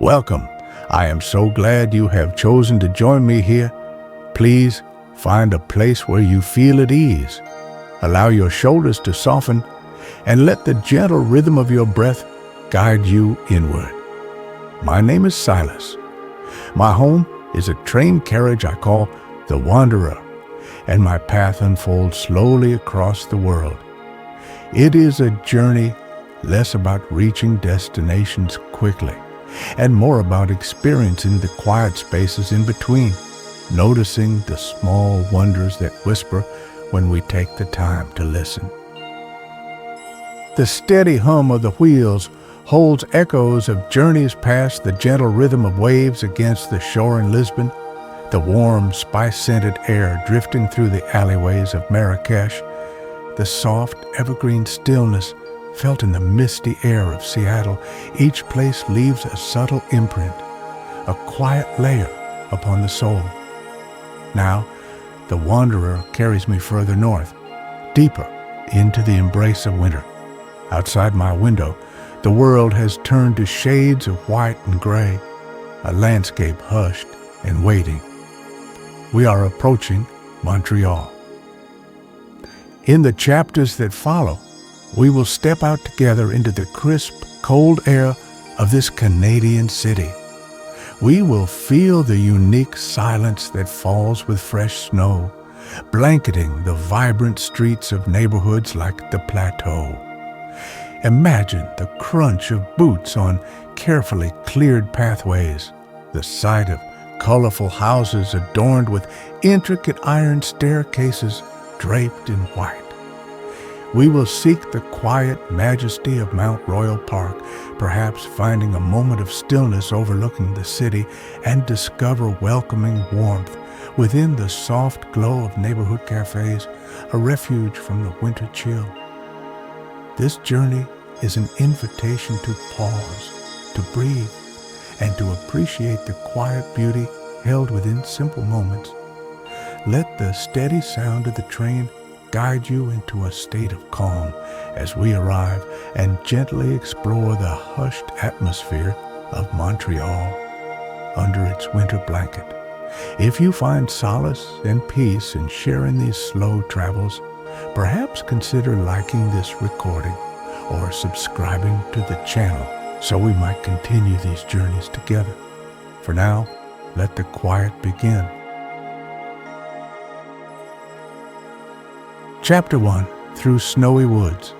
Welcome. I am so glad you have chosen to join me here. Please find a place where you feel at ease. Allow your shoulders to soften and let the gentle rhythm of your breath guide you inward. My name is Silas. My home is a train carriage I call the Wanderer, and my path unfolds slowly across the world. It is a journey less about reaching destinations quickly and more about experiencing the quiet spaces in between, noticing the small wonders that whisper when we take the time to listen. The steady hum of the wheels holds echoes of journeys past, the gentle rhythm of waves against the shore in Lisbon, the warm, spice-scented air drifting through the alleyways of Marrakesh, the soft, evergreen stillness felt in the misty air of Seattle. Each place leaves a subtle imprint, a quiet layer upon the soul. Now, the Wanderer carries me further north, deeper into the embrace of winter. Outside my window, the world has turned to shades of white and gray, a landscape hushed and waiting. We are approaching Montreal. In the chapters that follow, we will step out together into the crisp, cold air of this Canadian city. We will feel the unique silence that falls with fresh snow, blanketing the vibrant streets of neighborhoods like the Plateau. Imagine the crunch of boots on carefully cleared pathways, the sight of colorful houses adorned with intricate iron staircases draped in white. We will seek the quiet majesty of Mount Royal Park, perhaps finding a moment of stillness overlooking the city, and discover welcoming warmth within the soft glow of neighborhood cafes, a refuge from the winter chill. This journey is an invitation to pause, to breathe, and to appreciate the quiet beauty held within simple moments. Let the steady sound of the train guide you into a state of calm as we arrive and gently explore the hushed atmosphere of Montreal under its winter blanket. If you find solace and peace in sharing these slow travels, perhaps consider liking this recording or subscribing to the channel so we might continue these journeys together. For now, let the quiet begin. Chapter 1. Through Snowy Woods.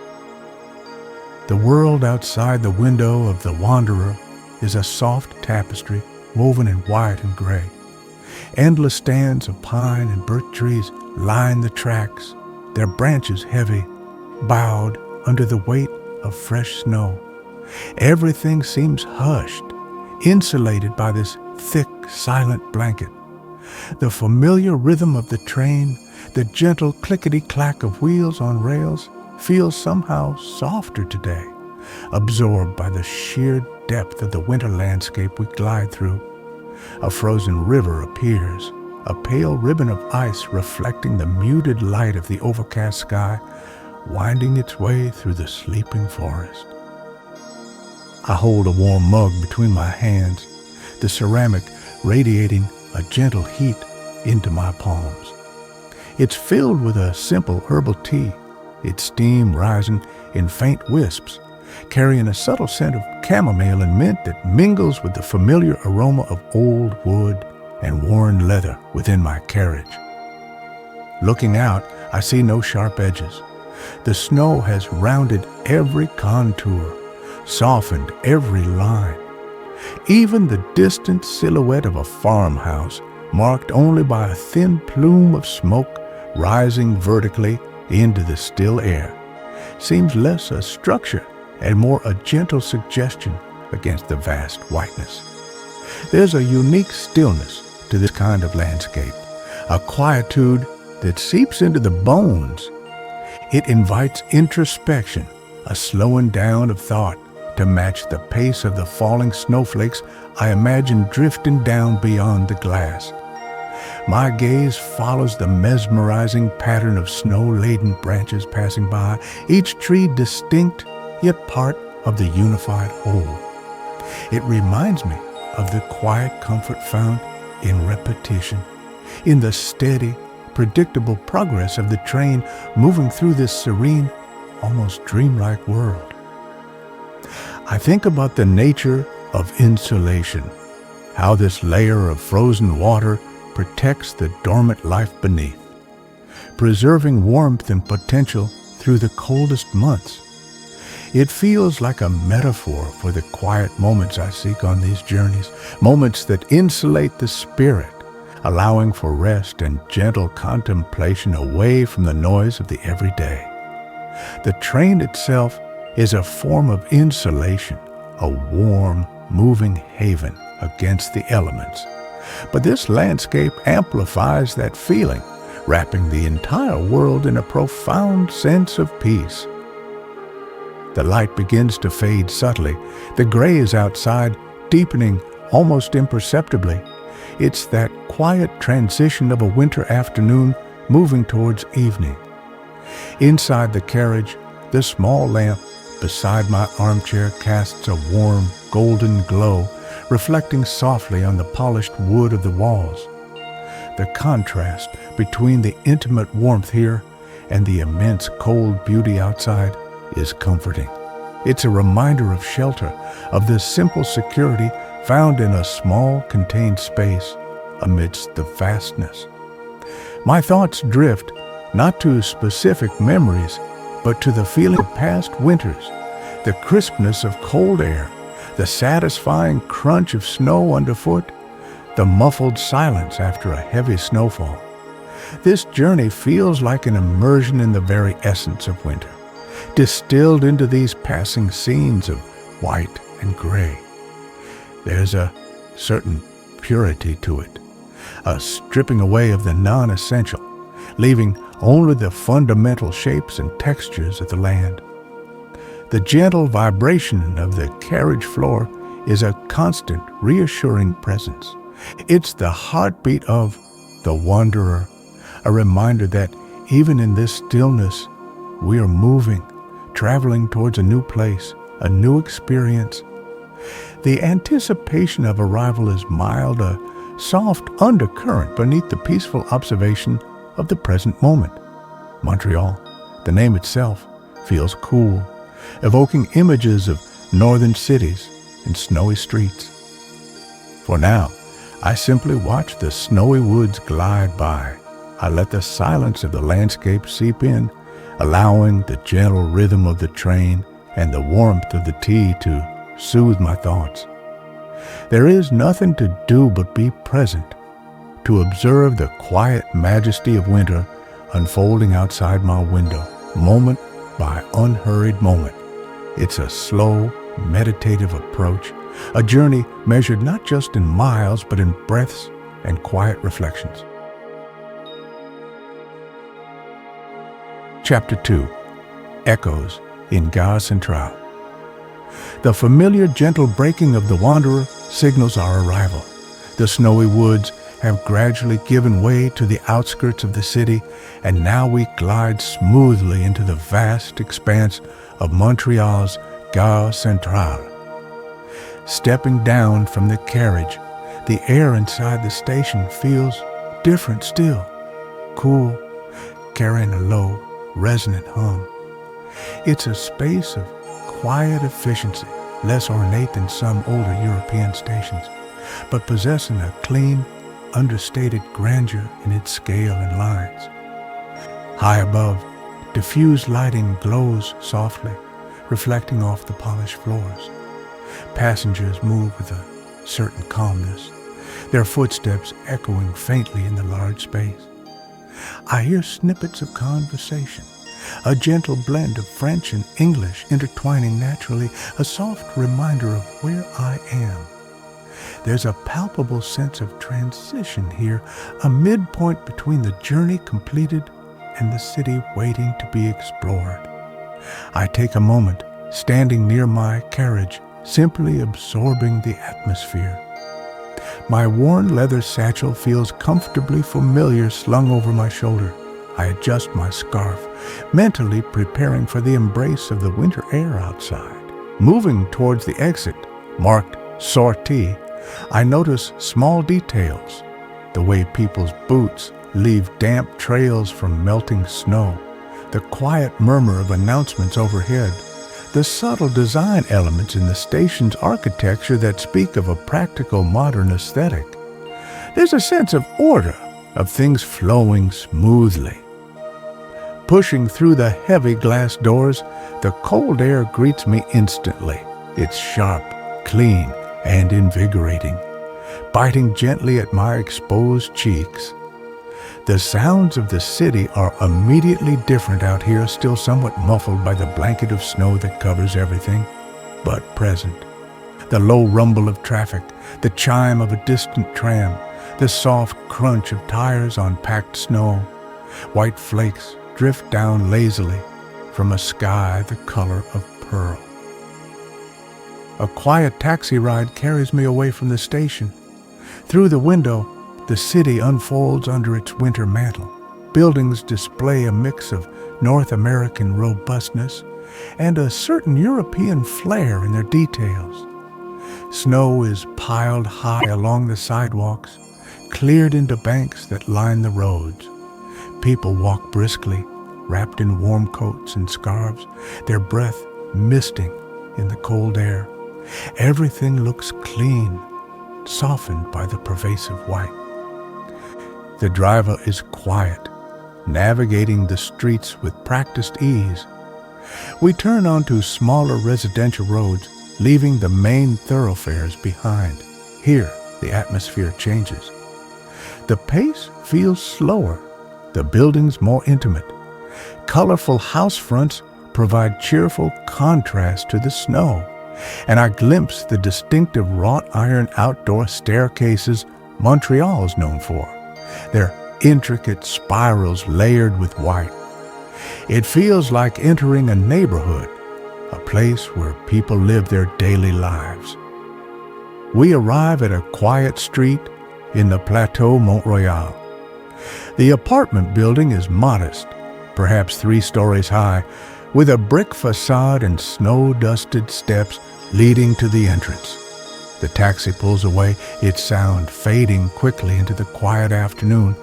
The world outside the window of the Wanderer is a soft tapestry woven in white and gray. Endless stands of pine and birch trees line the tracks, their branches heavy, bowed under the weight of fresh snow. Everything seems hushed, insulated by this thick, silent blanket. The familiar rhythm of the train, the gentle clickety-clack of wheels on rails, feels somehow softer today, absorbed by the sheer depth of the winter landscape we glide through. A frozen river appears, a pale ribbon of ice reflecting the muted light of the overcast sky, winding its way through the sleeping forest. I hold a warm mug between my hands, the ceramic radiating a gentle heat into my palms. It's filled with a simple herbal tea, its steam rising in faint wisps, carrying a subtle scent of chamomile and mint that mingles with the familiar aroma of old wood and worn leather within my carriage. Looking out, I see no sharp edges. The snow has rounded every contour, softened every line. Even the distant silhouette of a farmhouse, marked only by a thin plume of smoke rising vertically into the still air, seems less a structure and more a gentle suggestion against the vast whiteness. There's a unique stillness to this kind of landscape, a quietude that seeps into the bones. It invites introspection, a slowing down of thought to match the pace of the falling snowflakes I imagine drifting down beyond the glass. My gaze follows the mesmerizing pattern of snow-laden branches passing by, each tree distinct yet part of the unified whole. It reminds me of the quiet comfort found in repetition, in the steady, predictable progress of the train moving through this serene, almost dreamlike world. I think about the nature of insulation, how this layer of frozen water protects the dormant life beneath, preserving warmth and potential through the coldest months. It feels like a metaphor for the quiet moments I seek on these journeys, moments that insulate the spirit, allowing for rest and gentle contemplation away from the noise of the everyday. The train itself is a form of insulation, a warm, moving haven against the elements. But this landscape amplifies that feeling, wrapping the entire world in a profound sense of peace. The light begins to fade subtly. The gray is outside, deepening almost imperceptibly. It's that quiet transition of a winter afternoon moving towards evening. Inside the carriage, the small lamp beside my armchair casts a warm, golden glow, reflecting softly on the polished wood of the walls. The contrast between the intimate warmth here and the immense cold beauty outside is comforting. It's a reminder of shelter, of the simple security found in a small, contained space amidst the vastness. My thoughts drift not to specific memories, but to the feeling of past winters, the crispness of cold air, the satisfying crunch of snow underfoot, the muffled silence after a heavy snowfall. This journey feels like an immersion in the very essence of winter, distilled into these passing scenes of white and gray. There's a certain purity to it, a stripping away of the non-essential, leaving only the fundamental shapes and textures of the land. The gentle vibration of the carriage floor is a constant, reassuring presence. It's the heartbeat of the wanderer, a reminder that even in this stillness, we are moving, traveling towards a new place, a new experience. The anticipation of arrival is mild, a soft undercurrent beneath the peaceful observation of the present moment. Montreal, the name itself, feels cool, evoking images of northern cities and snowy streets. For now, I simply watch the snowy woods glide by. I let the silence of the landscape seep in, allowing the gentle rhythm of the train and the warmth of the tea to soothe my thoughts. There is nothing to do but be present, to observe the quiet majesty of winter unfolding outside my window, moment by unhurried moment. It's a slow, meditative approach, a journey measured not just in miles, but in breaths and quiet reflections. Chapter 2. Echoes in Gare Centrale. The familiar gentle breaking of the wanderer signals our arrival. The snowy woods have gradually given way to the outskirts of the city, and now we glide smoothly into the vast expanse of Montreal's Gare Centrale. Stepping down from the carriage, the air inside the station feels different still, cool, carrying a low, resonant hum. It's a space of quiet efficiency, less ornate than some older European stations, but possessing a clean, understated grandeur in its scale and lines. High above, diffused lighting glows softly, reflecting off the polished floors. Passengers move with a certain calmness, their footsteps echoing faintly in the large space. I hear snippets of conversation, a gentle blend of French and English intertwining naturally, a soft reminder of where I am. There's a palpable sense of transition here, a midpoint between the journey completed and the city waiting to be explored. I take a moment, standing near my carriage, simply absorbing the atmosphere. My worn leather satchel feels comfortably familiar slung over my shoulder. I adjust my scarf, mentally preparing for the embrace of the winter air outside. Moving towards the exit, marked sortie, I notice small details, the way people's boots leave damp trails from melting snow, the quiet murmur of announcements overhead, the subtle design elements in the station's architecture that speak of a practical modern aesthetic. There's a sense of order, of things flowing smoothly. Pushing through the heavy glass doors, the cold air greets me instantly. It's sharp, clean, and invigorating, biting gently at my exposed cheeks. The sounds of the city are immediately different out here, still somewhat muffled by the blanket of snow that covers everything, but present. The low rumble of traffic, the chime of a distant tram, the soft crunch of tires on packed snow. White flakes drift down lazily from a sky the color of pearl. A quiet taxi ride carries me away from the station. Through the window, the city unfolds under its winter mantle. Buildings display a mix of North American robustness and a certain European flair in their details. Snow is piled high along the sidewalks, cleared into banks that line the roads. People walk briskly, wrapped in warm coats and scarves, their breath misting in the cold air. Everything looks clean, softened by the pervasive white. The driver is quiet, navigating the streets with practiced ease. We turn onto smaller residential roads, leaving the main thoroughfares behind. Here, the atmosphere changes. The pace feels slower, the buildings more intimate. Colorful house fronts provide cheerful contrast to the snow, and I glimpse the distinctive wrought iron outdoor staircases Montreal is known for, their intricate spirals layered with white. It feels like entering a neighborhood, a place where people live their daily lives. We arrive at a quiet street in the Plateau, Montreal. The apartment building is modest, perhaps 3 stories high, with a brick facade and snow-dusted steps leading to the entrance. The taxi pulls away, its sound fading quickly into the quiet afternoon,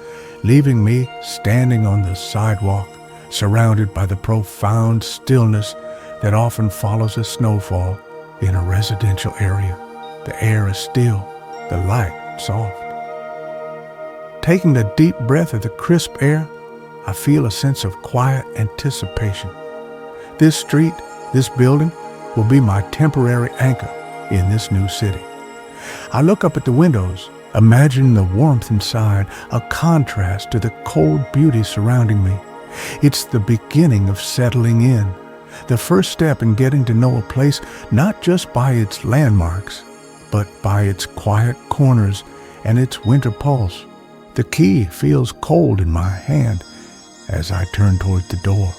leaving me standing on the sidewalk, surrounded by the profound stillness that often follows a snowfall in a residential area. The air is still, the light soft. Taking a deep breath of the crisp air, I feel a sense of quiet anticipation. This street, this building, will be my temporary anchor in this new city. I look up at the windows, imagining the warmth inside, a contrast to the cold beauty surrounding me. It's the beginning of settling in, the first step in getting to know a place not just by its landmarks, but by its quiet corners and its winter pulse. The key feels cold in my hand as I turn toward the door.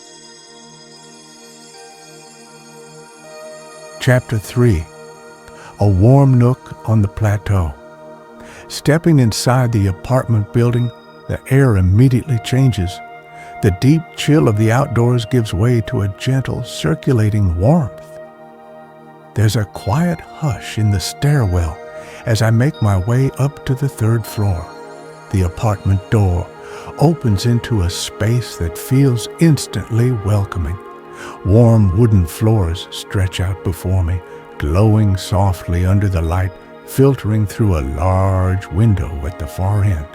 Chapter 3. A warm nook on the plateau. Stepping inside the apartment building, the air immediately changes. The deep chill of the outdoors gives way to a gentle, circulating warmth. There's a quiet hush in the stairwell as I make my way up to the 3rd floor. The apartment door opens into a space that feels instantly welcoming. Warm wooden floors stretch out before me, glowing softly under the light filtering through a large window at the far end.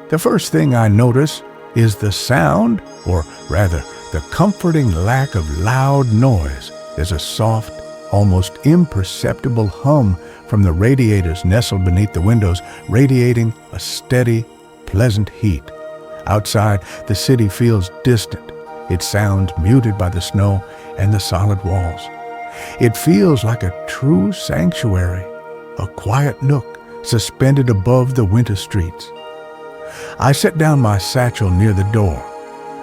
The first thing I notice is the sound, or rather, the comforting lack of loud noise. There's a soft, almost imperceptible hum from the radiators nestled beneath the windows, radiating a steady, pleasant heat. Outside, the city feels distant, its sounds muted by the snow and the solid walls. It feels like a true sanctuary, a quiet nook suspended above the winter streets. I set down my satchel near the door,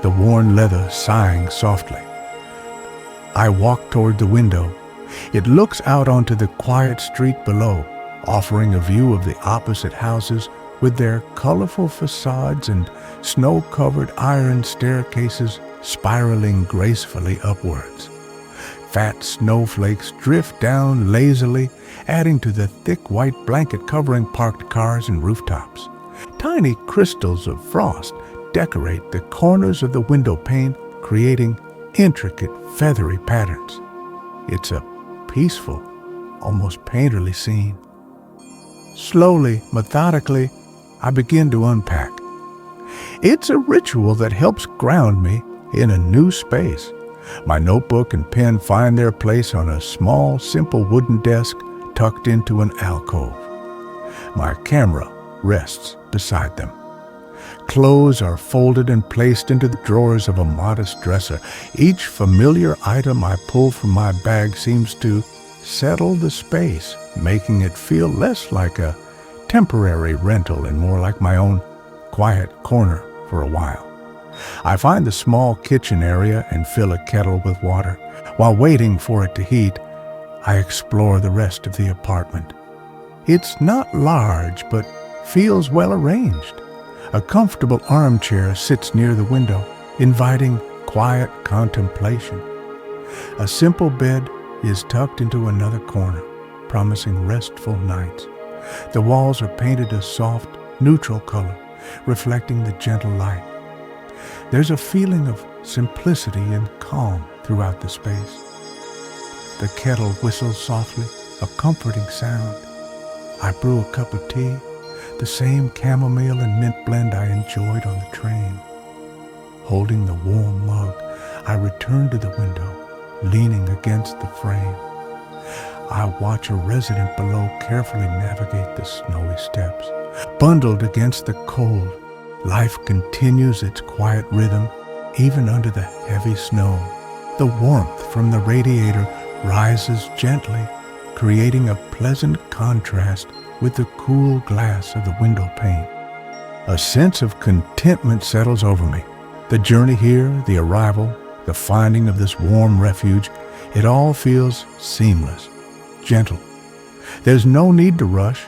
the worn leather sighing softly. I walk toward the window. It looks out onto the quiet street below, offering a view of the opposite houses with their colorful facades and snow-covered iron staircases spiraling gracefully upwards. Fat snowflakes drift down lazily, adding to the thick white blanket covering parked cars and rooftops. Tiny crystals of frost decorate the corners of the window pane, creating intricate feathery patterns. It's a peaceful, almost painterly scene. Slowly, methodically, I begin to unpack. It's a ritual that helps ground me in a new space. My notebook and pen find their place on a small, simple wooden desk tucked into an alcove. My camera rests beside them. Clothes are folded and placed into the drawers of a modest dresser. Each familiar item I pull from my bag seems to settle the space, making it feel less like a temporary rental and more like my own quiet corner for a while. I find the small kitchen area and fill a kettle with water. While waiting for it to heat, I explore the rest of the apartment. It's not large, but feels well arranged. A comfortable armchair sits near the window, inviting quiet contemplation. A simple bed is tucked into another corner, promising restful nights. The walls are painted a soft, neutral color, reflecting the gentle light. There's a feeling of simplicity and calm throughout the space. The kettle whistles softly, a comforting sound. I brew a cup of tea, the same chamomile and mint blend I enjoyed on the train. Holding the warm mug, I return to the window, leaning against the frame. I watch a resident below carefully navigate the snowy steps. Bundled against the cold, life continues its quiet rhythm even under the heavy snow. The warmth from the radiator rises gently, creating a pleasant contrast with the cool glass of the window pane. A sense of contentment settles over me. The journey here, the arrival, the finding of this warm refuge, it all feels seamless, gentle. There's no need to rush,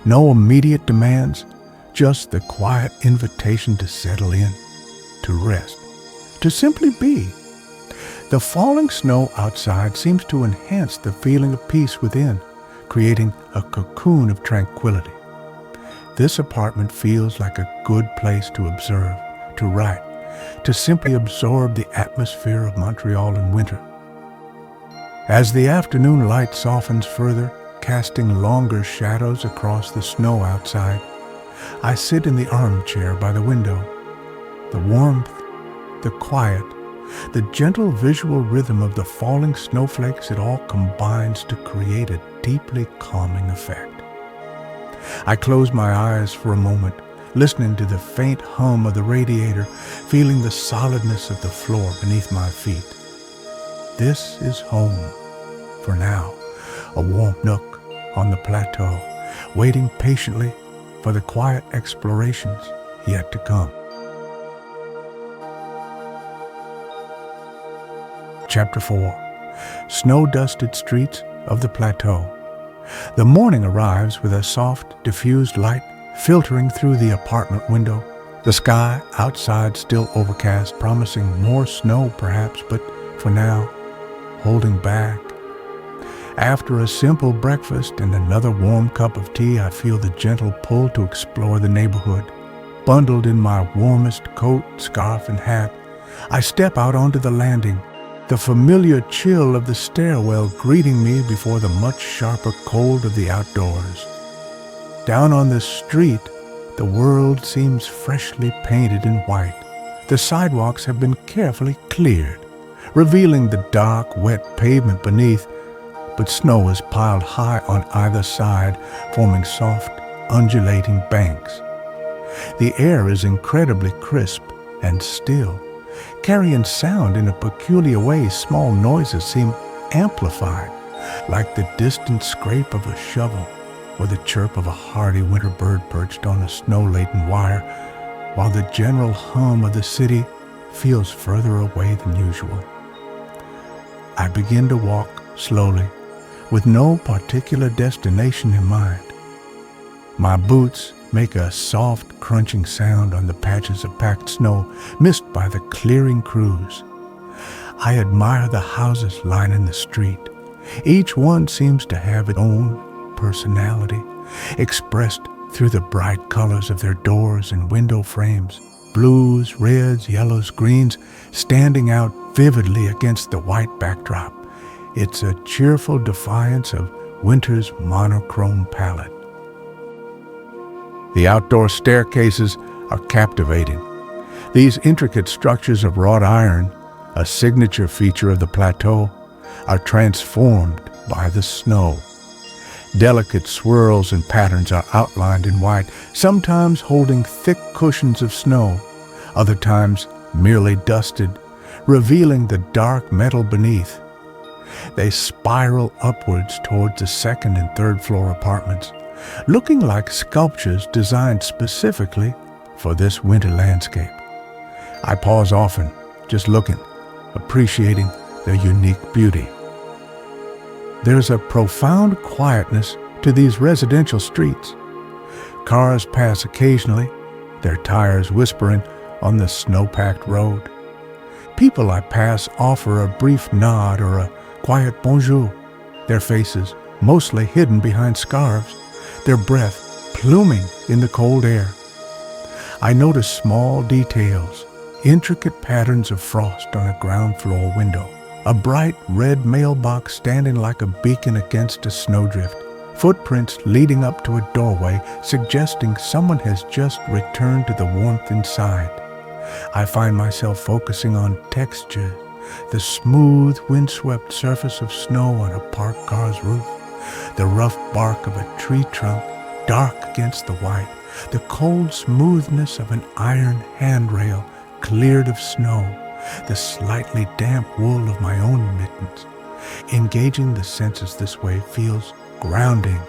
no immediate demands, just the quiet invitation to settle in, to rest, to simply be. The falling snow outside seems to enhance the feeling of peace within, creating a cocoon of tranquility. This apartment feels like a good place to observe, to write, to simply absorb the atmosphere of Montreal in winter. As the afternoon light softens further, casting longer shadows across the snow outside, I sit in the armchair by the window. The warmth, the quiet, the gentle visual rhythm of the falling snowflakes, it all combines to create a deeply calming effect. I close my eyes for a moment, listening to the faint hum of the radiator, feeling the solidness of the floor beneath my feet. This is home, for now, a warm nook on the plateau, waiting patiently for the quiet explorations yet to come. Chapter 4. Snow-dusted streets of the Plateau. The morning arrives with a soft, diffused light filtering through the apartment window. The sky outside still overcast, promising more snow perhaps, but for now, holding back. After a simple breakfast and another warm cup of tea, I feel the gentle pull to explore the neighborhood. Bundled in my warmest coat, scarf, and hat, I step out onto the landing, the familiar chill of the stairwell greeting me before the much sharper cold of the outdoors. Down on the street, the world seems freshly painted in white. The sidewalks have been carefully cleared, revealing the dark, wet pavement beneath, but snow is piled high on either side, forming soft, undulating banks. The air is incredibly crisp and still, carrying sound in a peculiar way. Small noises seem amplified, like the distant scrape of a shovel or the chirp of a hardy winter bird perched on a snow-laden wire, while the general hum of the city feels further away than usual. I begin to walk slowly, with no particular destination in mind. My boots make a soft, crunching sound on the patches of packed snow missed by the clearing crews. I admire the houses lining the street. Each one seems to have its own personality, expressed through the bright colors of their doors and window frames, blues, reds, yellows, greens, standing out vividly against the white backdrop. It's a cheerful defiance of winter's monochrome palette. The outdoor staircases are captivating. These intricate structures of wrought iron, a signature feature of the Plateau, are transformed by the snow. Delicate swirls and patterns are outlined in white, sometimes holding thick cushions of snow, other times merely dusted, revealing the dark metal beneath. They spiral upwards towards the second and third floor apartments, looking like sculptures designed specifically for this winter landscape. I pause often, just looking, appreciating their unique beauty. There's a profound quietness to these residential streets. Cars pass occasionally, their tires whispering on the snow-packed road. People I pass offer a brief nod or a quiet bonjour, their faces mostly hidden behind scarves, their breath pluming in the cold air. I notice small details, intricate patterns of frost on a ground floor window, a bright red mailbox standing like a beacon against a snowdrift, footprints leading up to a doorway suggesting someone has just returned to the warmth inside. I find myself focusing on texture, the smooth, windswept surface of snow on a parked car's roof, the rough bark of a tree trunk dark against the white, the cold smoothness of an iron handrail cleared of snow, the slightly damp wool of my own mittens. Engaging the senses this way feels grounding,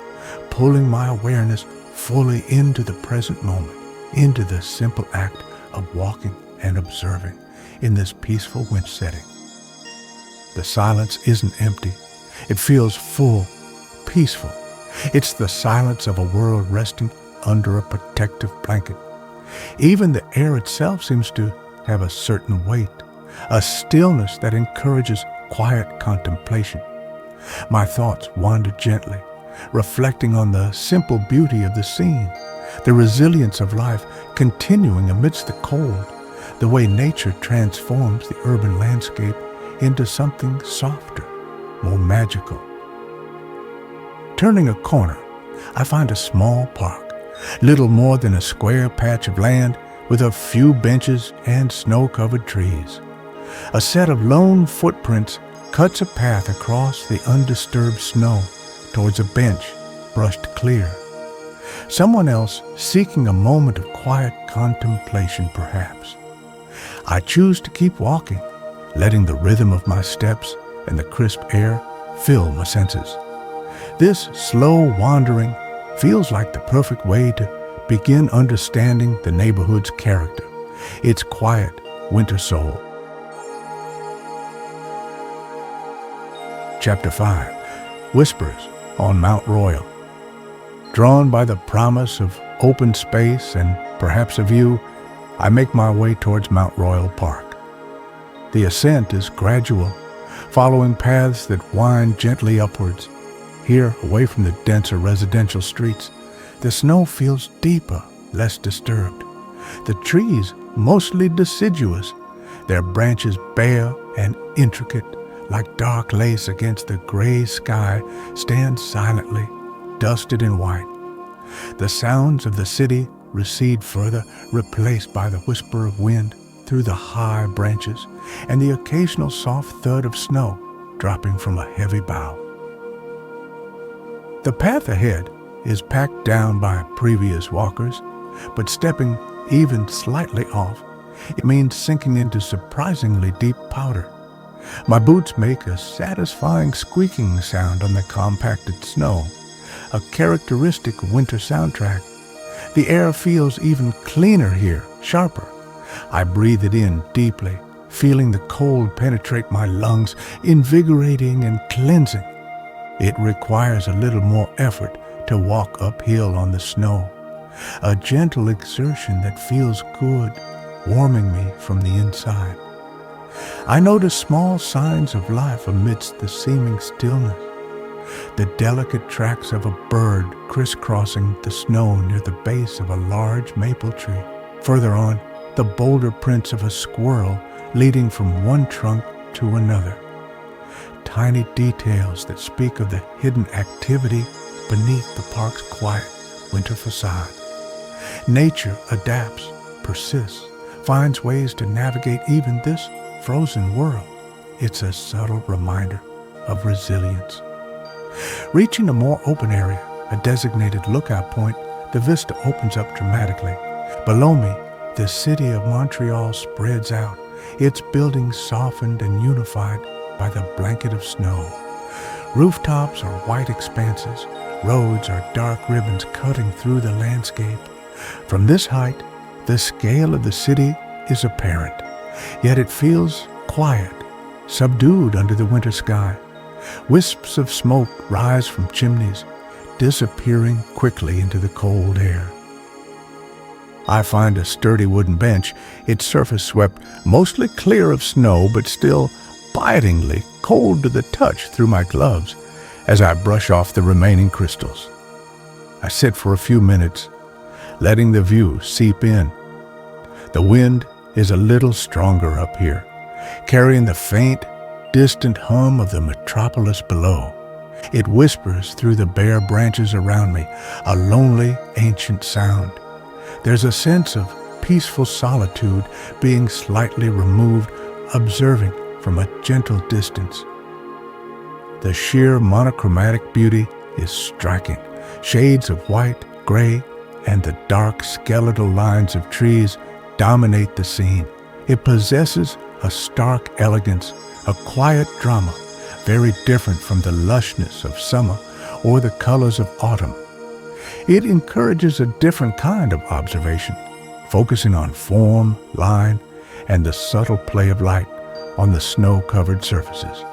pulling my awareness fully into the present moment, into the simple act of walking and observing in this peaceful winter setting. The silence isn't empty. It feels full, peaceful. It's the silence of a world resting under a protective blanket. Even the air itself seems to have a certain weight, a stillness that encourages quiet contemplation. My thoughts wander gently, reflecting on the simple beauty of the scene, the resilience of life continuing amidst the cold, the way nature transforms the urban landscape into something softer, more magical. Turning a corner, I find a small park, little more than a square patch of land with a few benches and snow-covered trees. A set of lone footprints cuts a path across the undisturbed snow towards a bench brushed clear. Someone else seeking a moment of quiet contemplation, perhaps. I choose to keep walking, letting the rhythm of my steps and the crisp air fill my senses. This slow wandering feels like the perfect way to begin understanding the neighborhood's character, its quiet winter soul. Chapter 5, Whispers on Mount Royal. Drawn by the promise of open space and perhaps a view, I make my way towards Mount Royal Park. The ascent is gradual, following paths that wind gently upwards. Here, away from the denser residential streets, the snow feels deeper, less disturbed. The trees, mostly deciduous, their branches bare and intricate, like dark lace against the gray sky, stand silently, dusted in white. The sounds of the city recede further, replaced by the whisper of wind through the high branches and the occasional soft thud of snow dropping from a heavy bough. The path ahead is packed down by previous walkers, but stepping even slightly off, it means sinking into surprisingly deep powder. My boots make a satisfying squeaking sound on the compacted snow, a characteristic winter soundtrack. The air feels even cleaner here, sharper. I breathe it in deeply, feeling the cold penetrate my lungs, invigorating and cleansing. It requires a little more effort to walk uphill on the snow, a gentle exertion that feels good, warming me from the inside. I notice small signs of life amidst the seeming stillness. The delicate tracks of a bird crisscrossing the snow near the base of a large maple tree. Further on, the boulder prints of a squirrel leading from one trunk to another. Tiny details that speak of the hidden activity beneath the park's quiet winter facade. Nature adapts, persists, finds ways to navigate even this frozen world. It's a subtle reminder of resilience. Reaching a more open area, a designated lookout point, the vista opens up dramatically. Below me, the city of Montreal spreads out, its buildings softened and unified by the blanket of snow. Rooftops are white expanses, roads are dark ribbons cutting through the landscape. From this height, the scale of the city is apparent, yet it feels quiet, subdued under the winter sky. Wisps of smoke rise from chimneys, disappearing quickly into the cold air. I find a sturdy wooden bench, its surface swept mostly clear of snow, but still bitingly cold to the touch through my gloves as I brush off the remaining crystals. I sit for a few minutes, letting the view seep in. The wind is a little stronger up here, carrying the faint, distant hum of the metropolis below. It whispers through the bare branches around me, a lonely, ancient sound. There's a sense of peaceful solitude being slightly removed, observing from a gentle distance. The sheer monochromatic beauty is striking. Shades of white, gray, and the dark skeletal lines of trees dominate the scene. It possesses a stark elegance, a quiet drama, very different from the lushness of summer or the colors of autumn. It encourages a different kind of observation, focusing on form, line, and the subtle play of light on the snow-covered surfaces.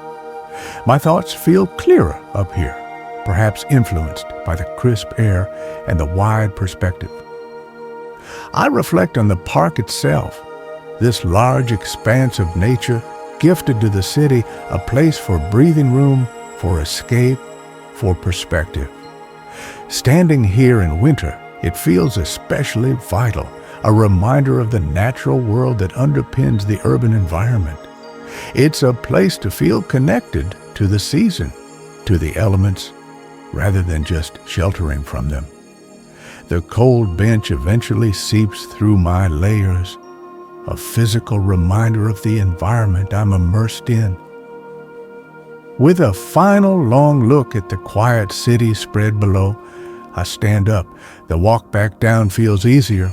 My thoughts feel clearer up here, perhaps influenced by the crisp air and the wide perspective. I reflect on the park itself, this large expanse of nature gifted to the city, a place for breathing room, for escape, for perspective. Standing here in winter, it feels especially vital, a reminder of the natural world that underpins the urban environment. It's a place to feel connected to the season, to the elements, rather than just sheltering from them. The cold bench eventually seeps through my layers, a physical reminder of the environment I'm immersed in. With a final long look at the quiet city spread below, I stand up. The walk back down feels easier,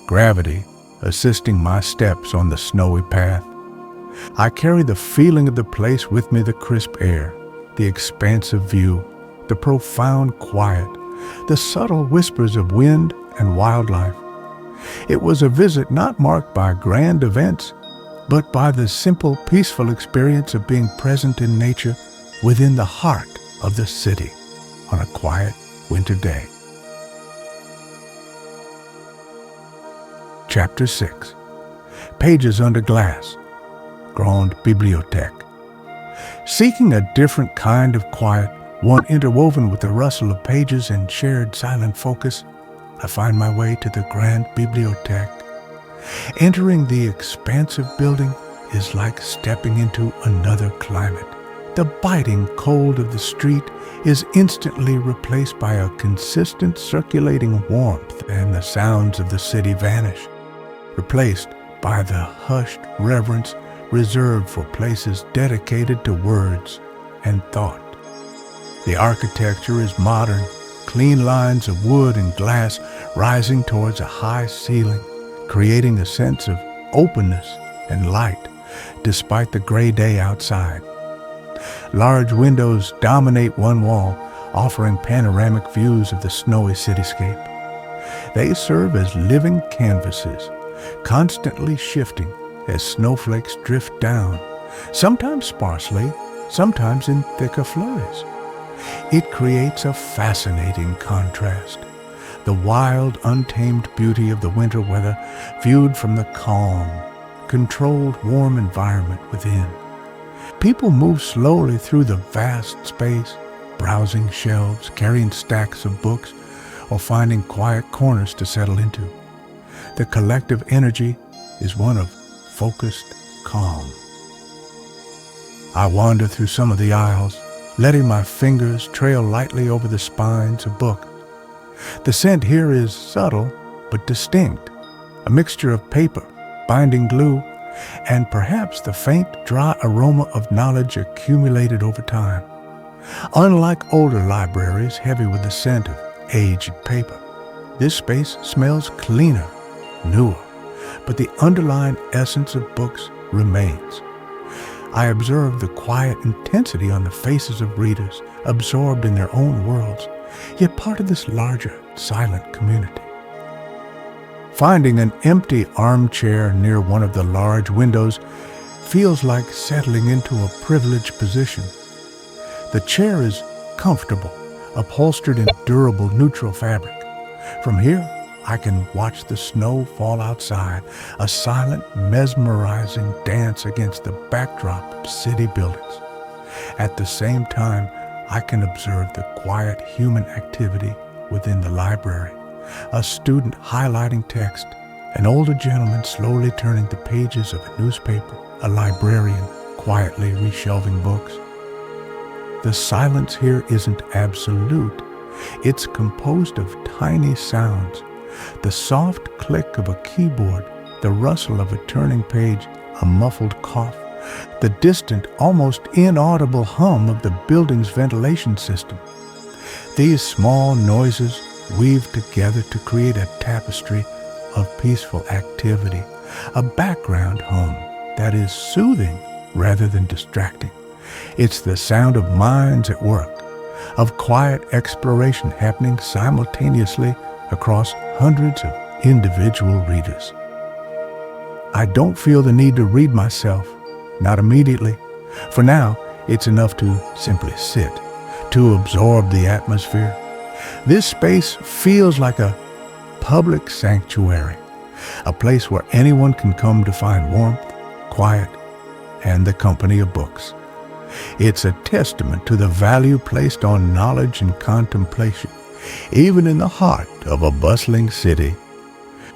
gravity assisting my steps on the snowy path. I carry the feeling of the place with me, the crisp air, the expansive view, the profound quiet, the subtle whispers of wind and wildlife. It was a visit not marked by grand events, but by the simple, peaceful experience of being present in nature within the heart of the city on a quiet winter day. Chapter 6. Pages Under Glass. Grande Bibliothèque. Seeking a different kind of quiet, one interwoven with the rustle of pages and shared silent focus, I find my way to the Grande Bibliothèque. Entering the expansive building is like stepping into another climate. The biting cold of the street is instantly replaced by a consistent circulating warmth, and the sounds of the city vanish, replaced by the hushed reverence reserved for places dedicated to words and thought. The architecture is modern, clean lines of wood and glass rising towards a high ceiling, creating a sense of openness and light despite the gray day outside. Large windows dominate one wall, offering panoramic views of the snowy cityscape. They serve as living canvases, constantly shifting as snowflakes drift down, sometimes sparsely, sometimes in thicker flurries. It creates a fascinating contrast. The wild, untamed beauty of the winter weather viewed from the calm, controlled, warm environment within. People move slowly through the vast space, browsing shelves, carrying stacks of books, or finding quiet corners to settle into. The collective energy is one of focused calm. I wander through some of the aisles, letting my fingers trail lightly over the spines of books. The scent here is subtle but distinct, a mixture of paper, binding glue, and perhaps the faint, dry aroma of knowledge accumulated over time. Unlike older libraries heavy with the scent of aged paper, this space smells cleaner, newer, but the underlying essence of books remains. I observe the quiet intensity on the faces of readers, absorbed in their own worlds, yet part of this larger, silent community. Finding an empty armchair near one of the large windows feels like settling into a privileged position. The chair is comfortable, upholstered in durable, neutral fabric. From here, I can watch the snow fall outside, a silent, mesmerizing dance against the backdrop of city buildings. At the same time, I can observe the quiet human activity within the library. A student highlighting text, an older gentleman slowly turning the pages of a newspaper, a librarian quietly reshelving books. The silence here isn't absolute. It's composed of tiny sounds. The soft click of a keyboard, the rustle of a turning page, a muffled cough, the distant, almost inaudible hum of the building's ventilation system. These small noises weave together to create a tapestry of peaceful activity, a background hum that is soothing rather than distracting. It's the sound of minds at work, of quiet exploration happening simultaneously across hundreds of individual readers. I don't feel the need to read myself, not immediately. For now, it's enough to simply sit, to absorb the atmosphere. This space feels like a public sanctuary, a place where anyone can come to find warmth, quiet, and the company of books. It's a testament to the value placed on knowledge and contemplation, even in the heart of a bustling city.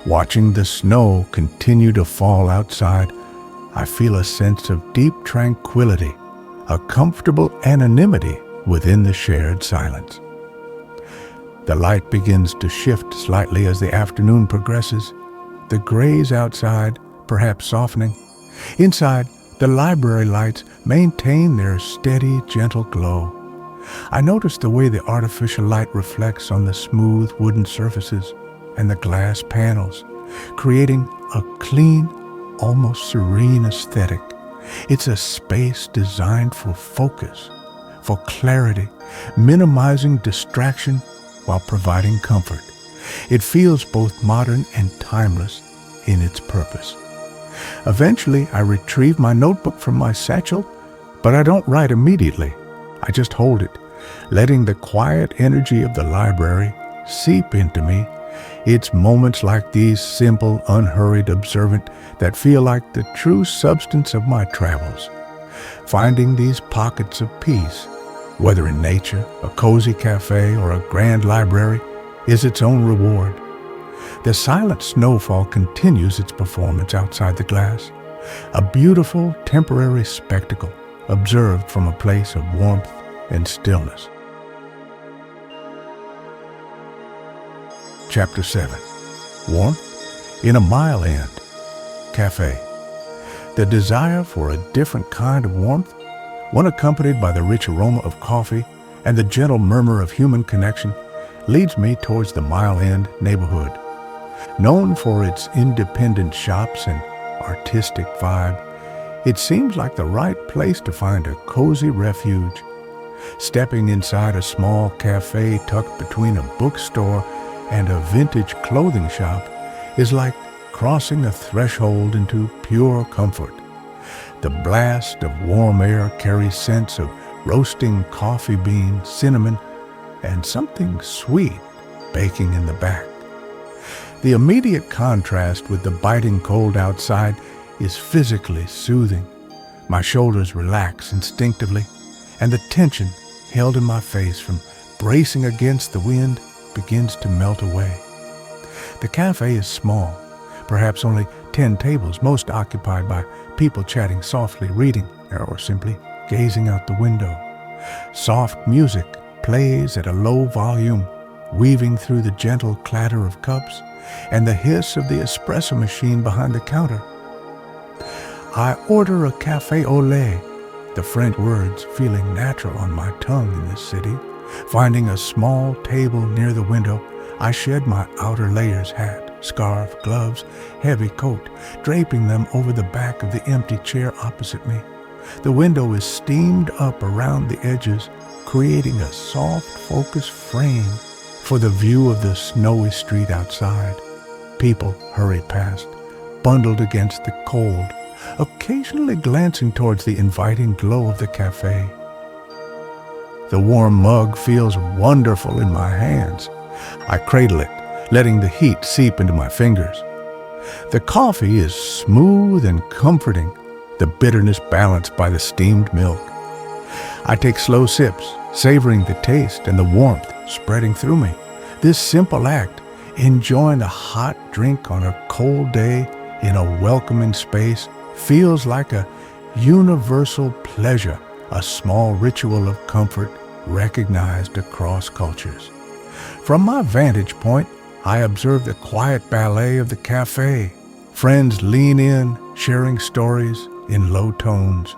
Watching the snow continue to fall outside, I feel a sense of deep tranquility, a comfortable anonymity within the shared silence. The light begins to shift slightly as the afternoon progresses, the grays outside perhaps softening. Inside, the library lights maintain their steady, gentle glow. I notice the way the artificial light reflects on the smooth wooden surfaces and the glass panels, creating a clean, almost serene aesthetic. It's a space designed for focus, for clarity, minimizing distraction while providing comfort. It feels both modern and timeless in its purpose. Eventually, I retrieve my notebook from my satchel, but I don't write immediately. I just hold it, letting the quiet energy of the library seep into me. It's moments like these, simple, unhurried, observant, that feel like the true substance of my travels. Finding these pockets of peace, whether in nature, a cozy cafe, or a grand library, is its own reward. The silent snowfall continues its performance outside the glass, a beautiful temporary spectacle observed from a place of warmth and stillness. Chapter 7. Warmth in a mile end. Café. The desire for a different kind of warmth, one accompanied by the rich aroma of coffee and the gentle murmur of human connection, leads me towards the Mile End neighborhood. Known for its independent shops and artistic vibe, it seems like the right place to find a cozy refuge. Stepping inside a small cafe tucked between a bookstore and a vintage clothing shop is like crossing a threshold into pure comfort. The blast of warm air carries scents of roasting coffee beans, cinnamon, and something sweet baking in the back. The immediate contrast with the biting cold outside is physically soothing. My shoulders relax instinctively, and the tension held in my face from bracing against the wind begins to melt away. The cafe is small, perhaps only 10 tables, most occupied by people chatting softly, reading, or simply gazing out the window. Soft music plays at a low volume, weaving through the gentle clatter of cups and the hiss of the espresso machine behind the counter. I order a café au lait, the French words feeling natural on my tongue in this city. Finding a small table near the window, I shed my outer layers, hat, scarf, gloves, heavy coat, draping them over the back of the empty chair opposite me. The window is steamed up around the edges, creating a soft, focused frame for the view of the snowy street outside. People hurry past, bundled against the cold, occasionally glancing towards the inviting glow of the cafe. The warm mug feels wonderful in my hands. I cradle it, letting the heat seep into my fingers. The coffee is smooth and comforting, the bitterness balanced by the steamed milk. I take slow sips, savoring the taste and the warmth spreading through me. This simple act, enjoying a hot drink on a cold day in a welcoming space, feels like a universal pleasure, a small ritual of comfort recognized across cultures. From my vantage point, I observe the quiet ballet of the cafe. Friends lean in, sharing stories in low tones.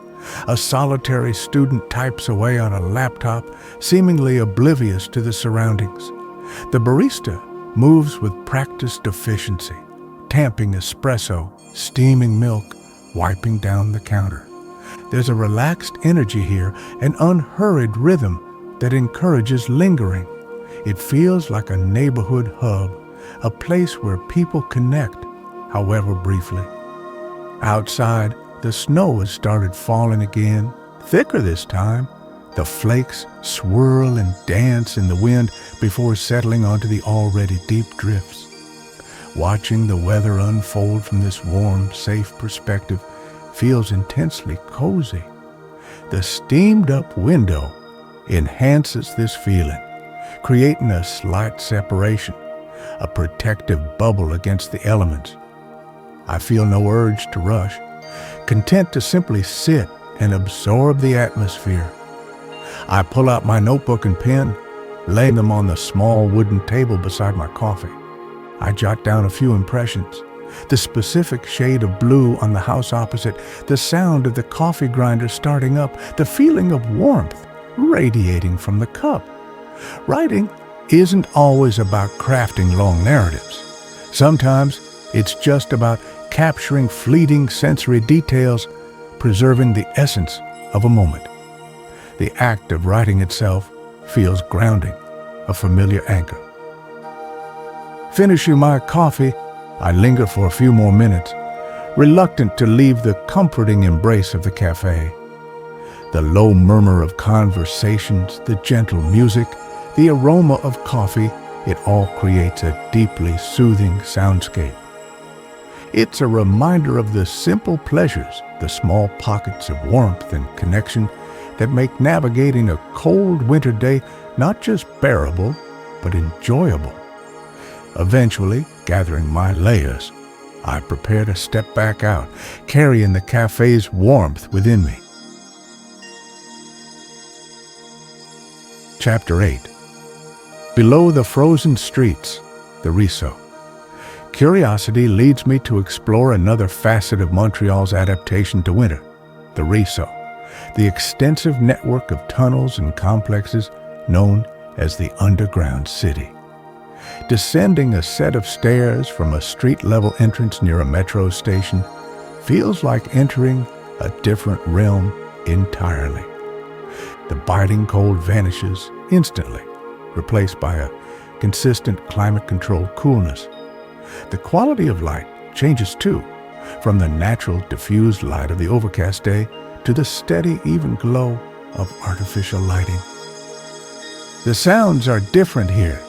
A solitary student types away on a laptop, seemingly oblivious to the surroundings. The barista moves with practiced efficiency, tamping espresso, steaming milk, wiping down the counter. There's a relaxed energy here, an unhurried rhythm that encourages lingering. It feels like a neighborhood hub, a place where people connect, however briefly. Outside, the snow has started falling again, thicker this time. The flakes swirl and dance in the wind before settling onto the already deep drifts. Watching the weather unfold from this warm, safe perspective feels intensely cozy. The steamed-up window enhances this feeling, creating a slight separation, a protective bubble against the elements. I feel no urge to rush, content to simply sit and absorb the atmosphere. I pull out my notebook and pen, laying them on the small wooden table beside my coffee. I jot down a few impressions. The specific shade of blue on the house opposite, the sound of the coffee grinder starting up, the feeling of warmth radiating from the cup. Writing isn't always about crafting long narratives. Sometimes it's just about capturing fleeting sensory details, preserving the essence of a moment. The act of writing itself feels grounding, a familiar anchor. Finishing my coffee, I linger for a few more minutes, reluctant to leave the comforting embrace of the cafe. The low murmur of conversations, the gentle music, the aroma of coffee, it all creates a deeply soothing soundscape. It's a reminder of the simple pleasures, the small pockets of warmth and connection that make navigating a cold winter day not just bearable, but enjoyable. Eventually, gathering my layers, I prepare to step back out, carrying the cafe's warmth within me. Chapter 8. Below the frozen streets, the RESO. Curiosity leads me to explore another facet of Montreal's adaptation to winter, the RESO, the extensive network of tunnels and complexes known as the underground city. Descending a set of stairs from a street-level entrance near a metro station feels like entering a different realm entirely. The biting cold vanishes instantly, replaced by a consistent climate-controlled coolness. The quality of light changes too, from the natural diffused light of the overcast day to the steady, even glow of artificial lighting. The sounds are different here.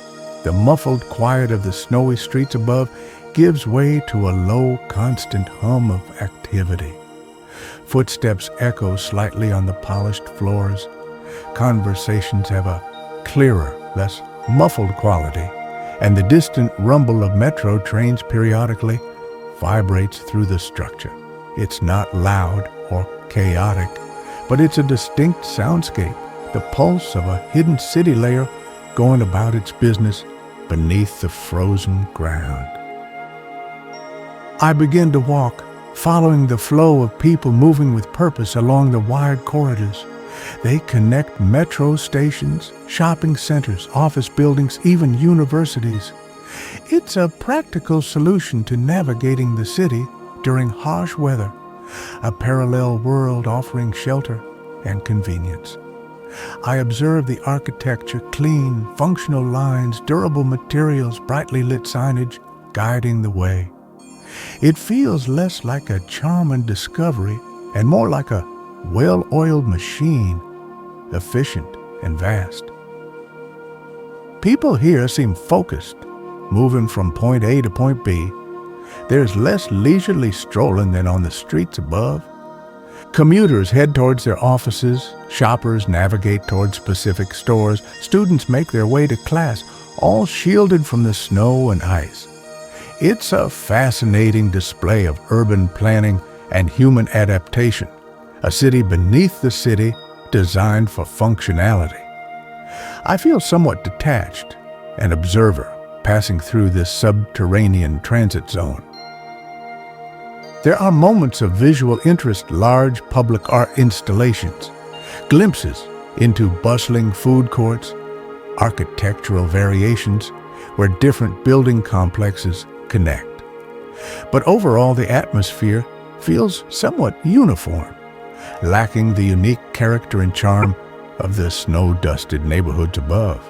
The muffled quiet of the snowy streets above gives way to a low, constant hum of activity. Footsteps echo slightly on the polished floors. Conversations have a clearer, less muffled quality, and the distant rumble of metro trains periodically vibrates through the structure. It's not loud or chaotic, but it's a distinct soundscape, the pulse of a hidden city layer going about its business beneath the frozen ground. I begin to walk, following the flow of people moving with purpose along the wide corridors. They connect metro stations, shopping centers, office buildings, even universities. It's a practical solution to navigating the city during harsh weather, a parallel world offering shelter and convenience. I observe the architecture, clean, functional lines, durable materials, brightly lit signage guiding the way. It feels less like a charm and discovery and more like a well-oiled machine, efficient and vast. People here seem focused, moving from point A to point B. There's less leisurely strolling than on the streets above. Commuters head towards their offices, shoppers navigate towards specific stores, students make their way to class, all shielded from the snow and ice. It's a fascinating display of urban planning and human adaptation, a city beneath the city designed for functionality. I feel somewhat detached, an observer passing through this subterranean transit zone. There are moments of visual interest, large public art installations, glimpses into bustling food courts, architectural variations where different building complexes connect. But overall, the atmosphere feels somewhat uniform, lacking the unique character and charm of the snow-dusted neighborhoods above.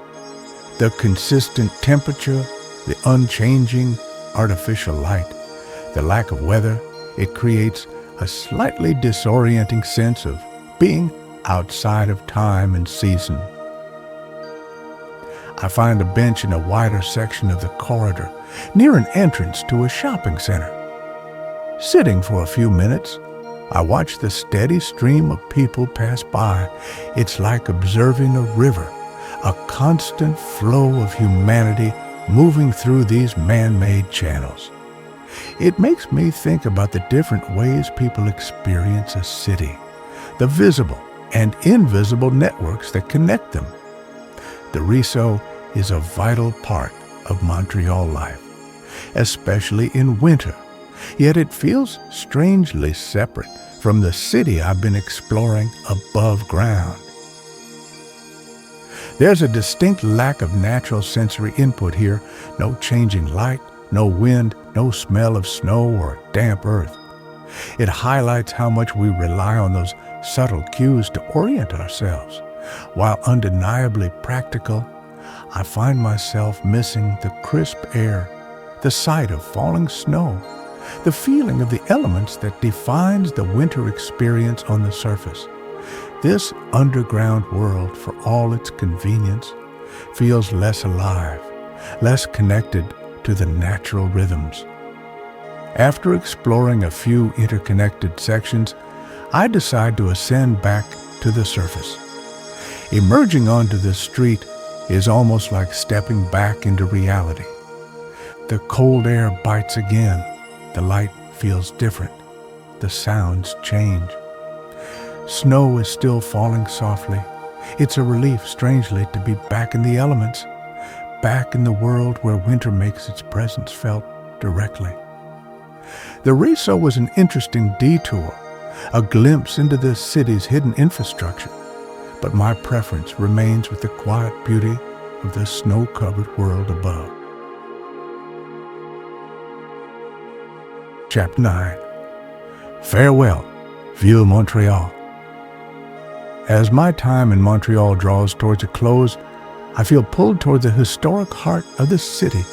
The consistent temperature, the unchanging artificial light, the lack of weather, it creates a slightly disorienting sense of being outside of time and season. I find a bench in a wider section of the corridor, near an entrance to a shopping center. Sitting for a few minutes, I watch the steady stream of people pass by. It's like observing a river, a constant flow of humanity moving through these man-made channels. It makes me think about the different ways people experience a city, the visible and invisible networks that connect them. The RESO is a vital part of Montreal life, especially in winter, yet it feels strangely separate from the city I've been exploring above ground. There's a distinct lack of natural sensory input here, no changing light, no wind, no smell of snow or damp earth. It highlights how much we rely on those subtle cues to orient ourselves. While undeniably practical, I find myself missing the crisp air, the sight of falling snow, the feeling of the elements that defines the winter experience on the surface. This underground world, for all its convenience, feels less alive, less connected to the natural rhythms. After exploring a few interconnected sections, I decide to ascend back to the surface. Emerging onto the street is almost like stepping back into reality. The cold air bites again. The light feels different. The sounds change. Snow is still falling softly. It's a relief, strangely, to be back in the elements, back in the world where winter makes its presence felt directly. The RESO was an interesting detour, a glimpse into the city's hidden infrastructure, but my preference remains with the quiet beauty of the snow-covered world above. Chapter 9. Farewell, Vieux-Montréal. As my time in Montreal draws towards a close, I feel pulled toward the historic heart of the city,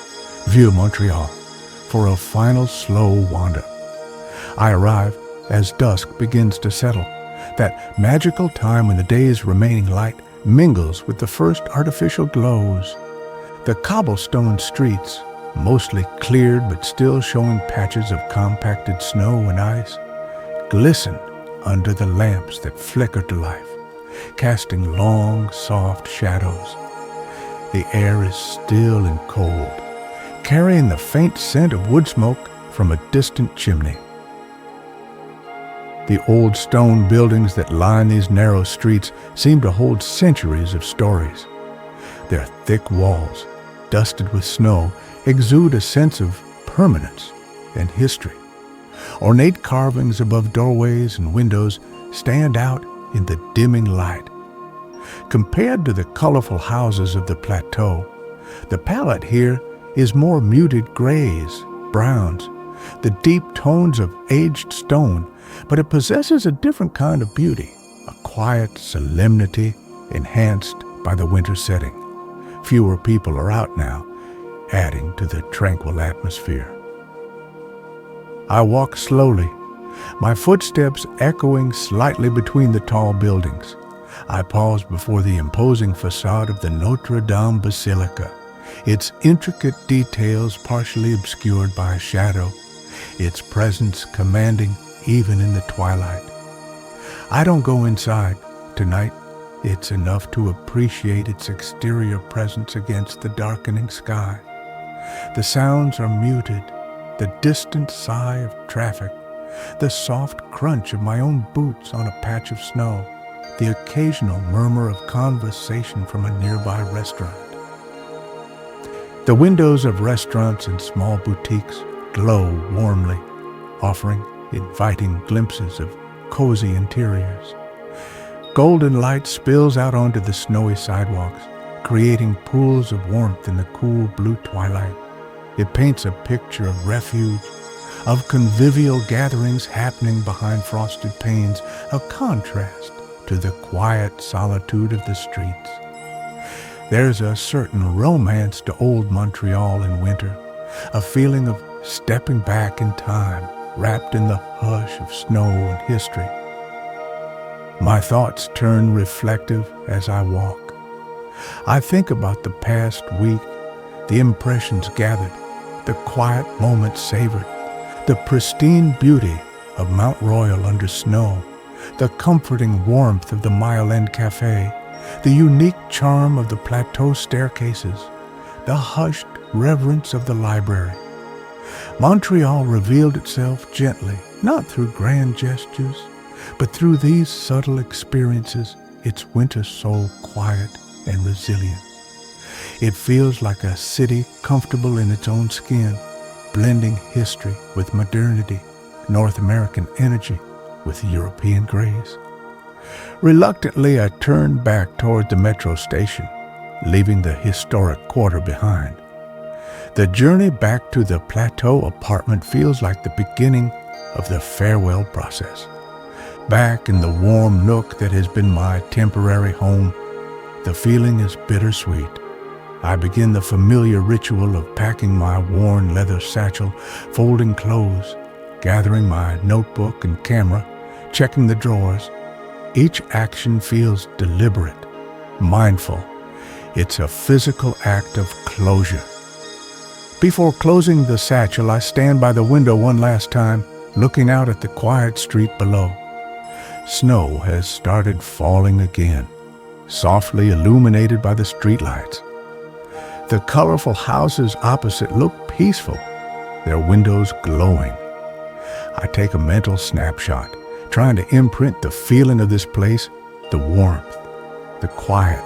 Vieux-Montréal, for a final slow wander. I arrive as dusk begins to settle, that magical time when the day's remaining light mingles with the first artificial glows. The cobblestone streets, mostly cleared but still showing patches of compacted snow and ice, glisten under the lamps that flicker to life, casting long, soft shadows. The air is still and cold, carrying the faint scent of wood smoke from a distant chimney. The old stone buildings that line these narrow streets seem to hold centuries of stories. Their thick walls, dusted with snow, exude a sense of permanence and history. Ornate carvings above doorways and windows stand out in the dimming light. Compared to the colorful houses of the Plateau, the palette here is more muted grays, browns, the deep tones of aged stone, but it possesses a different kind of beauty, a quiet solemnity enhanced by the winter setting. Fewer people are out now, adding to the tranquil atmosphere. I walk slowly, my footsteps echoing slightly between the tall buildings. I pause before the imposing facade of the Notre Dame Basilica, its intricate details partially obscured by a shadow, its presence commanding even in the twilight. I don't go inside tonight. It's enough to appreciate its exterior presence against the darkening sky. The sounds are muted, the distant sigh of traffic, the soft crunch of my own boots on a patch of snow, the occasional murmur of conversation from a nearby restaurant. The windows of restaurants and small boutiques glow warmly, offering inviting glimpses of cozy interiors. Golden light spills out onto the snowy sidewalks, creating pools of warmth in the cool blue twilight. It paints a picture of refuge, of convivial gatherings happening behind frosted panes, a contrast to the quiet solitude of the streets. There's a certain romance to old Montreal in winter, a feeling of stepping back in time, wrapped in the hush of snow and history. My thoughts turn reflective as I walk. I think about the past week, the impressions gathered, the quiet moments savored, the pristine beauty of Mount Royal under snow, the comforting warmth of the Mile End Café, the unique charm of the Plateau staircases, the hushed reverence of the library. Montreal revealed itself gently, not through grand gestures, but through these subtle experiences, its winter soul quiet and resilient. It feels like a city comfortable in its own skin, blending history with modernity, North American energy with European grace. Reluctantly, I turned back toward the metro station, leaving the historic quarter behind. The journey back to the Plateau apartment feels like the beginning of the farewell process. Back in the warm nook that has been my temporary home, the feeling is bittersweet. I begin the familiar ritual of packing my worn leather satchel, folding clothes, gathering my notebook and camera, checking the drawers. Each action feels deliberate, mindful. It's a physical act of closure. Before closing the satchel, I stand by the window one last time, looking out at the quiet street below. Snow has started falling again, softly illuminated by the streetlights. The colorful houses opposite look peaceful, their windows glowing. I take a mental snapshot, trying to imprint the feeling of this place, the warmth, the quiet,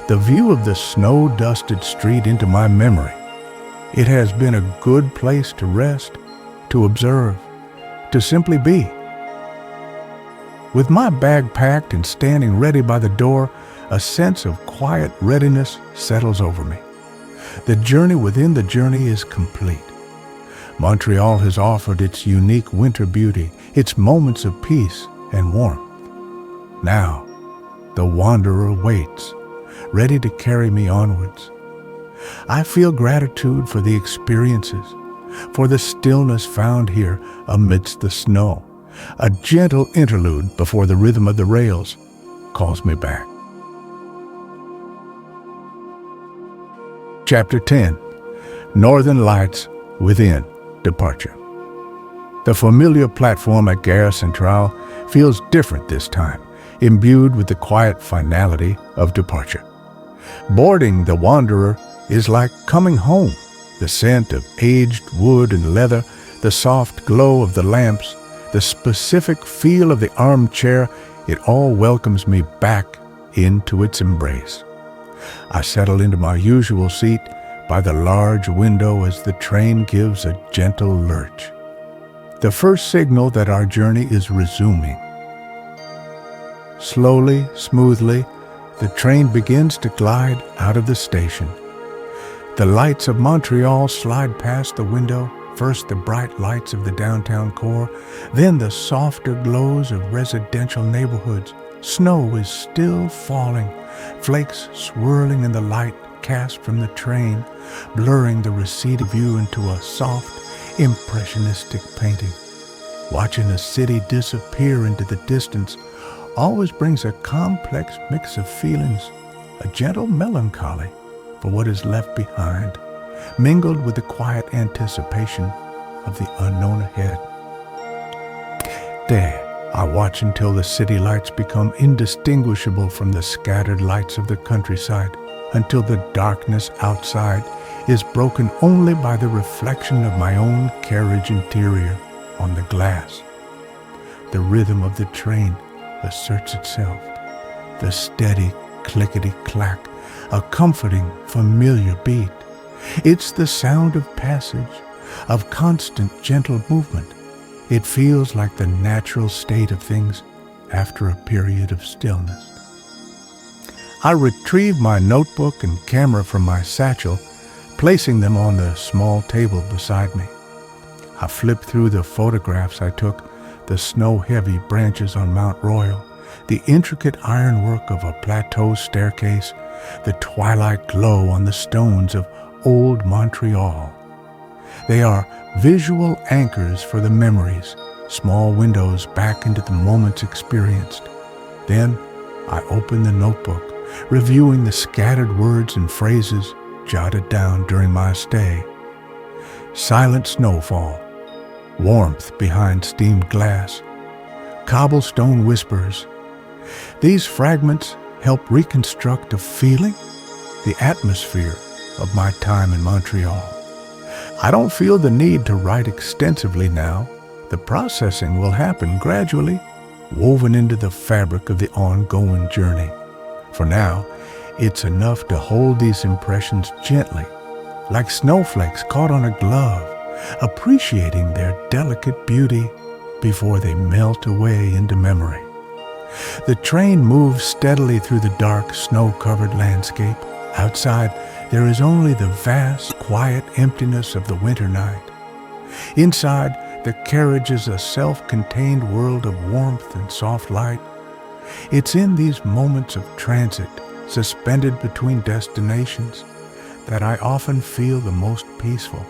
the view of the snow-dusted street into my memory. It has been a good place to rest, to observe, to simply be. With my bag packed and standing ready by the door, a sense of quiet readiness settles over me. The journey within the journey is complete. Montreal has offered its unique winter beauty, its moments of peace and warmth. Now, the wanderer waits, ready to carry me onwards. I feel gratitude for the experiences, for the stillness found here amidst the snow. A gentle interlude before the rhythm of the rails calls me back. Chapter 10. Northern Lights Within Departure. The familiar platform at Gare Centrale feels different this time, imbued with the quiet finality of departure. Boarding the wanderer is like coming home. The scent of aged wood and leather, the soft glow of the lamps, the specific feel of the armchair, it all welcomes me back into its embrace. I settle into my usual seat by the large window as the train gives a gentle lurch. The first signal that our journey is resuming. Slowly, smoothly, the train begins to glide out of the station. The lights of Montreal slide past the window, first the bright lights of the downtown core, then the softer glows of residential neighborhoods. Snow is still falling, flakes swirling in the light cast from the train, blurring the receding view into a soft, impressionistic painting. Watching a city disappear into the distance always brings a complex mix of feelings, a gentle melancholy for what is left behind, mingled with the quiet anticipation of the unknown ahead. There, I watch until the city lights become indistinguishable from the scattered lights of the countryside, until the darkness outside is broken only by the reflection of my own carriage interior on the glass. The rhythm of the train asserts itself, the steady clickety-clack, a comforting, familiar beat. It's the sound of passage, of constant, gentle movement. It feels like the natural state of things after a period of stillness. I retrieve my notebook and camera from my satchel, placing them on the small table beside me. I flip through the photographs I took, the snow-heavy branches on Mount Royal, the intricate ironwork of a Plateau staircase, the twilight glow on the stones of old Montreal. They are visual anchors for the memories, small windows back into the moments experienced. Then I open the notebook, reviewing the scattered words and phrases jotted down during my stay. Silent snowfall, warmth behind steamed glass, cobblestone whispers. These fragments help reconstruct a feeling, the atmosphere of my time in Montreal. I don't feel the need to write extensively now. The processing will happen gradually, woven into the fabric of the ongoing journey. For now, it's enough to hold these impressions gently, like snowflakes caught on a glove, appreciating their delicate beauty before they melt away into memory. The train moves steadily through the dark, snow-covered landscape. Outside, there is only the vast, quiet emptiness of the winter night. Inside, the carriage is a self-contained world of warmth and soft light. It's in these moments of transit, suspended between destinations, that I often feel the most peaceful.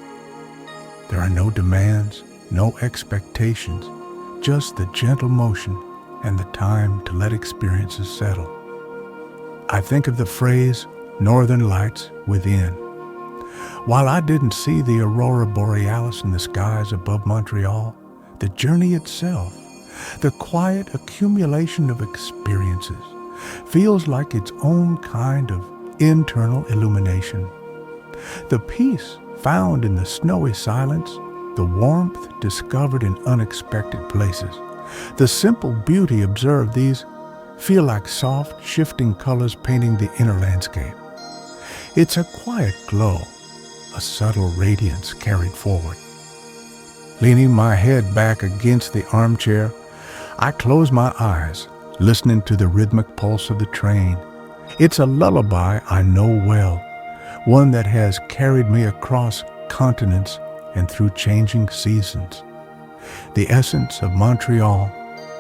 There are no demands, no expectations, just the gentle motion and the time to let experiences settle. I think of the phrase, Northern Lights Within. While I didn't see the aurora borealis in the skies above Montreal, the journey itself, the quiet accumulation of experiences, feels like its own kind of internal illumination. The peace found in the snowy silence, the warmth discovered in unexpected places, the simple beauty observed, these feel like soft, shifting colors painting the inner landscape. It's a quiet glow, a subtle radiance carried forward. Leaning my head back against the armchair, I close my eyes, listening to the rhythmic pulse of the train. It's a lullaby I know well, one that has carried me across continents and through changing seasons. The essence of Montreal,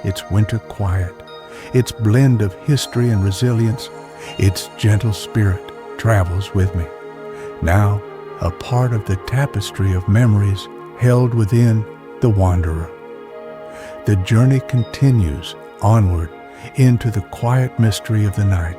its winter quiet, its blend of history and resilience, its gentle spirit travels with me, now a part of the tapestry of memories held within the wanderer. The journey continues onward into the quiet mystery of the night.